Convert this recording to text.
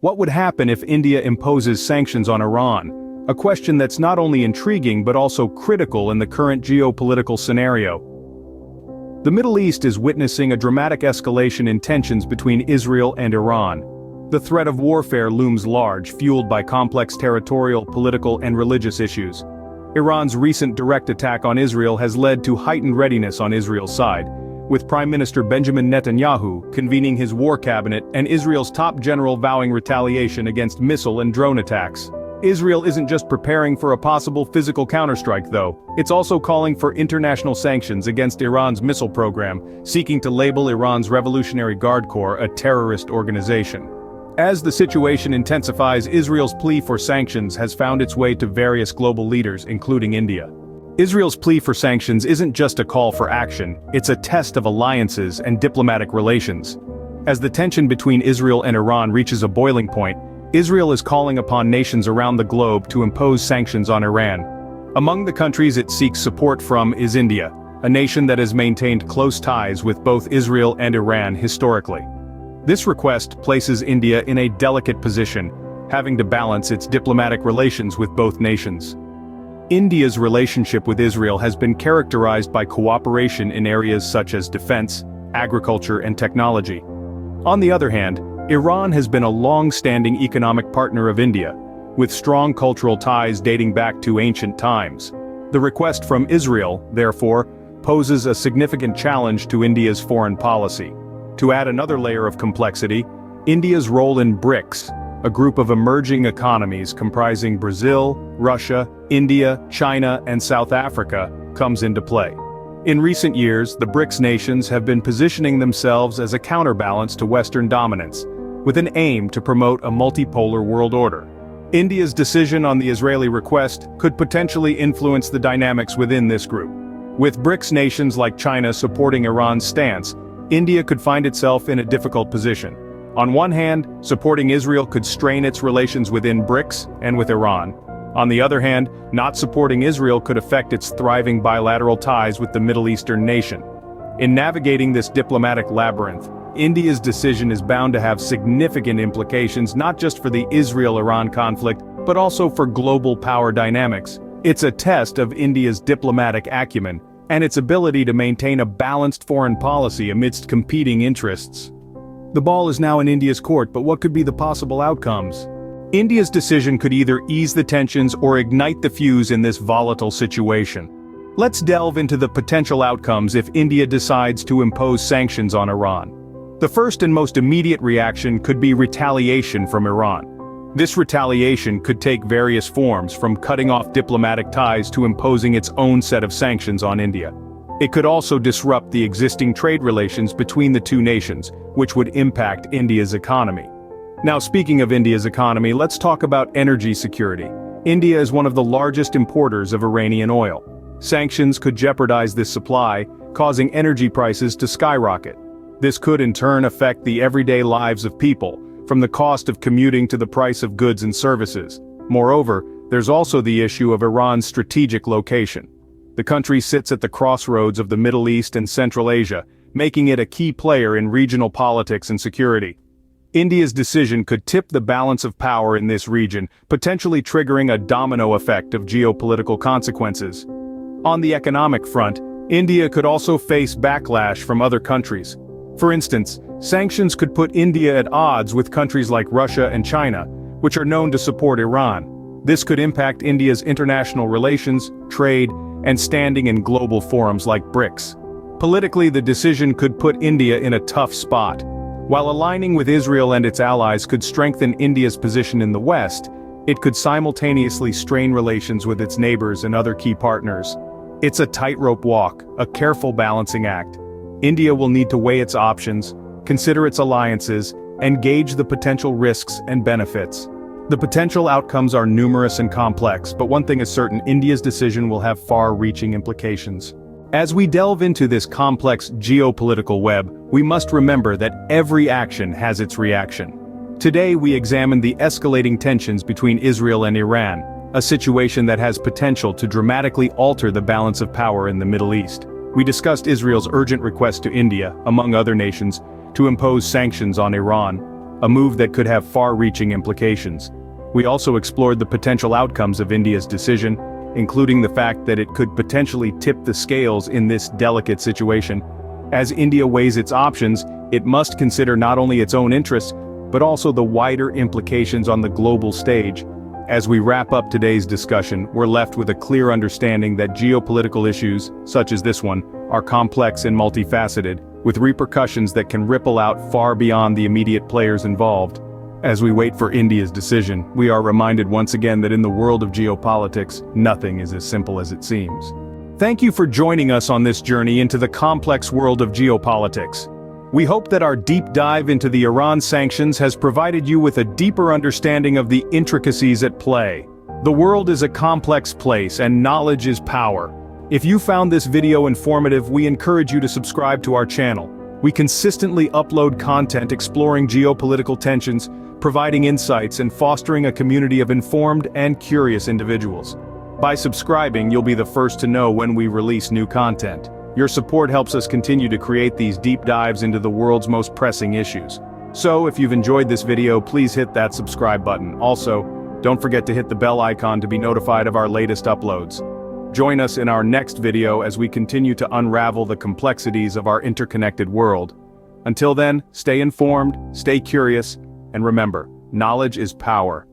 What would happen if India imposes sanctions on Iran? A question that's not only intriguing but also critical in the current geopolitical scenario. The Middle East is witnessing a dramatic escalation in tensions between Israel and Iran. The threat of warfare looms large, fueled by complex territorial, political, and religious issues. Iran's recent direct attack on Israel has led to heightened readiness on Israel's side, with Prime Minister Benjamin Netanyahu convening his war cabinet and Israel's top general vowing retaliation against missile and drone attacks. Israel isn't just preparing for a possible physical counterstrike though, it's also calling for international sanctions against Iran's missile program, seeking to label Iran's Revolutionary Guard Corps a terrorist organization. As the situation intensifies, Israel's plea for sanctions has found its way to various global leaders, including India. Israel's plea for sanctions isn't just a call for action, it's a test of alliances and diplomatic relations. As the tension between Israel and Iran reaches a boiling point, Israel is calling upon nations around the globe to impose sanctions on Iran. Among the countries it seeks support from is India, a nation that has maintained close ties with both Israel and Iran historically. This request places India in a delicate position, having to balance its diplomatic relations with both nations. India's relationship with Israel has been characterized by cooperation in areas such as defense, agriculture, and technology. On the other hand, Iran has been a long-standing economic partner of India, with strong cultural ties dating back to ancient times. The request from Israel, therefore, poses a significant challenge to India's foreign policy. To add another layer of complexity, India's role in BRICS, a group of emerging economies comprising Brazil, Russia, India, China, and South Africa, comes into play. In recent years, the BRICS nations have been positioning themselves as a counterbalance to Western dominance, with an aim to promote a multipolar world order. India's decision on the Israeli request could potentially influence the dynamics within this group. With BRICS nations like China supporting Iran's stance, India could find itself in a difficult position. On one hand, supporting Israel could strain its relations within BRICS and with Iran. On the other hand, not supporting Israel could affect its thriving bilateral ties with the Middle Eastern nation. In navigating this diplomatic labyrinth, India's decision is bound to have significant implications not just for the Israel-Iran conflict, but also for global power dynamics. It's a test of India's diplomatic acumen and its ability to maintain a balanced foreign policy amidst competing interests. The ball is now in India's court, but what could be the possible outcomes? India's decision could either ease the tensions or ignite the fuse in this volatile situation. Let's delve into the potential outcomes if India decides to impose sanctions on Iran. The first and most immediate reaction could be retaliation from Iran. This retaliation could take various forms, from cutting off diplomatic ties to imposing its own set of sanctions on India. It could also disrupt the existing trade relations between the two nations, which would impact India's economy. Now, speaking of India's economy, let's talk about energy security. India is one of the largest importers of Iranian oil. Sanctions could jeopardize this supply, causing energy prices to skyrocket. This could in turn affect the everyday lives of people, from the cost of commuting to the price of goods and services. Moreover, there's also the issue of Iran's strategic location. The country sits at the crossroads of the Middle East and Central Asia, making it a key player in regional politics and security. India's decision could tip the balance of power in this region, potentially triggering a domino effect of geopolitical consequences. On the economic front, India could also face backlash from other countries. For instance, sanctions could put India at odds with countries like Russia and China, which are known to support Iran. This could impact India's international relations, trade, and standing in global forums like BRICS. Politically, the decision could put India in a tough spot. While aligning with Israel and its allies could strengthen India's position in the West, it could simultaneously strain relations with its neighbors and other key partners. It's a tightrope walk, a careful balancing act. India will need to weigh its options, consider its alliances, and gauge the potential risks and benefits. The potential outcomes are numerous and complex, but one thing is certain: India's decision will have far-reaching implications. As we delve into this complex geopolitical web, we must remember that every action has its reaction. Today we examine the escalating tensions between Israel and Iran, a situation that has potential to dramatically alter the balance of power in the Middle East. We discussed Israel's urgent request to India, among other nations, to impose sanctions on Iran. a move that could have far-reaching implications. We also explored the potential outcomes of India's decision, including the fact that it could potentially tip the scales in this delicate situation. As India weighs its options, it must consider not only its own interests, but also the wider implications on the global stage. As we wrap up today's discussion, we're left with a clear understanding that geopolitical issues, such as this one, are complex and multifaceted, with repercussions that can ripple out far beyond the immediate players involved. As we wait for India's decision, we are reminded once again that in the world of geopolitics, nothing is as simple as it seems. Thank you for joining us on this journey into the complex world of geopolitics. We hope that our deep dive into the Iran sanctions has provided you with a deeper understanding of the intricacies at play. The world is a complex place and knowledge is power. If you found this video informative, we encourage you to subscribe to our channel. We consistently upload content exploring geopolitical tensions, providing insights and fostering a community of informed and curious individuals. By subscribing, you'll be the first to know when we release new content. Your support helps us continue to create these deep dives into the world's most pressing issues. So, if you've enjoyed this video, please hit that subscribe button. Also, don't forget to hit the bell icon to be notified of our latest uploads. Join us in our next video as we continue to unravel the complexities of our interconnected world. Until then, stay informed, stay curious, and remember, knowledge is power.